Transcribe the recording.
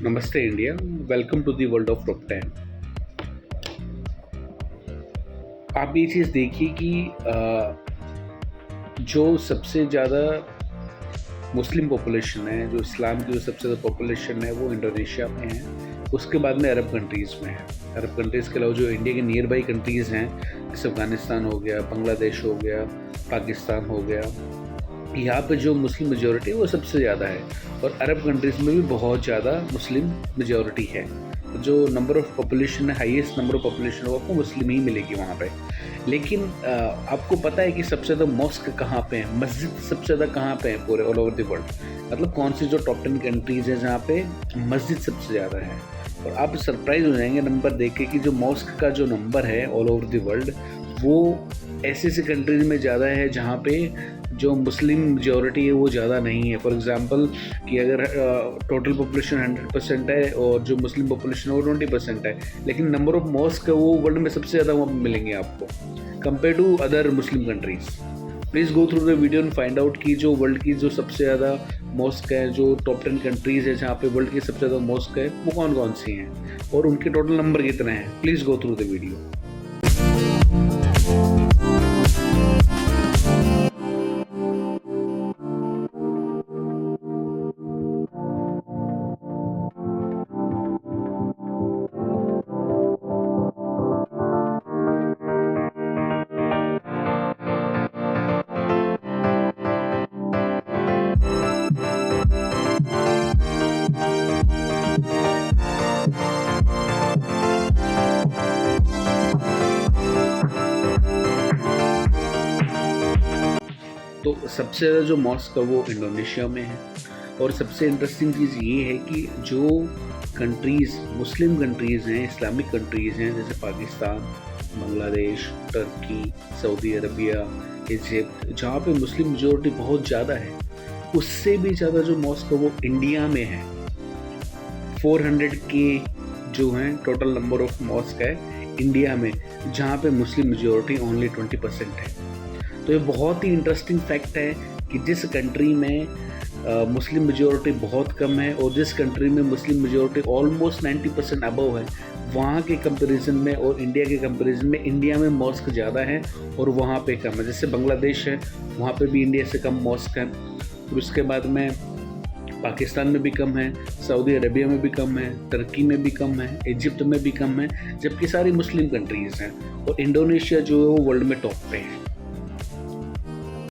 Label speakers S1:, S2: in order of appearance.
S1: नमस्ते India, welcome to the world of top 10। आप ये चीज़ देखिए कि जो सबसे ज़्यादा मुस्लिम पॉपुलेशन है, जो इस्लाम की जो सबसे ज़्यादा पॉपुलेशन है वो इंडोनेशिया में है, उसके बाद में अरब कंट्रीज़ में है। अरब कंट्रीज़ के अलावा जो इंडिया के नियर बाई कंट्रीज़ हैं, जैसे अफ़गानिस्तान हो गया, बांग्लादेश हो गया, पाकिस्तान हो गया, यहाँ पे जो मुस्लिम मेजॉरिटी है वो सबसे ज़्यादा है। और अरब कंट्रीज़ में भी बहुत ज़्यादा मुस्लिम मेजॉरिटी है। जो नंबर ऑफ़ पॉपुलेशन है, हाईएस्ट नंबर ऑफ़ पॉपुलेशन वो आपको मुस्लिम ही मिलेगी वहाँ पे। लेकिन आपको पता है कि सबसे ज़्यादा मॉस्क कहाँ पे है, मस्जिद सबसे ज़्यादा कहाँ पे है पूरे ऑल ओवर द वर्ल्ड? मतलब कौन सी जो टॉप 10 कंट्रीज़ हैं जहाँ पे मस्जिद सबसे ज़्यादा है। और आप सरप्राइज़ हो जाएंगे नंबर देख के कि जो मॉस्क का जो नंबर है ऑल ओवर द वर्ल्ड, वो ऐसी कंट्रीज़ में ज़्यादा है जहाँ पे जो मुस्लिम मेजॉरिटी है वो ज़्यादा नहीं है। फॉर एग्ज़ाम्पल कि अगर टोटल पॉपुलेशन 100% है और जो मुस्लिम पॉपुलेशन है वो 20% है, लेकिन नंबर ऑफ़ मॉस्क है वो वर्ल्ड में सबसे ज़्यादा वहाँ पर मिलेंगे आपको compare to other Muslim countries. Please go through the video and find out कि जो वर्ल्ड की जो सबसे ज़्यादा मॉस्क है, जो टॉप 10 कंट्रीज़ है जहाँ पे वर्ल्ड की सबसे ज़्यादा मॉस्क है, वो कौन कौन सी हैं और उनके टोटल नंबर कितने हैं। Please go through the video. तो सबसे ज़्यादा जो मॉस्क है वो इंडोनेशिया में है। और सबसे इंटरेस्टिंग चीज़ ये है कि जो कंट्रीज़ मुस्लिम कंट्रीज़ हैं, इस्लामिक कंट्रीज़ हैं, जैसे Pakistan, Bangladesh, Turkey, Saudi Arabia, Egypt, जहाँ पे मुस्लिम मेजॉरिटी बहुत ज़्यादा है, उससे भी ज़्यादा जो मॉस्क है वो इंडिया में है। 400 के जो हैं टोटल नंबर ऑफ मॉस्क है इंडिया में, जहाँ पे मुस्लिम मेजॉरिटी ओनली 20% है। तो ये बहुत ही इंटरेस्टिंग फैक्ट है कि जिस कंट्री में मुस्लिम मेजॉरिटी बहुत कम है और जिस कंट्री में मुस्लिम मेजॉरिटी ऑलमोस्ट 90% अबव है, वहाँ के कंपैरिजन में और इंडिया के कंपैरिजन में इंडिया में मॉस्क ज़्यादा है और वहाँ पे कम है। जैसे बांग्लादेश है, वहाँ पे भी इंडिया से कम मॉस्क है। और उसके बाद में पाकिस्तान में भी कम है, सऊदी अरबिया में भी कम है, टर्की में भी कम है, इजिप्ट में भी कम है, जबकि सारी मुस्लिम कंट्रीज़ हैं। और इंडोनेशिया जो है वो वर्ल्ड में टॉप पे है।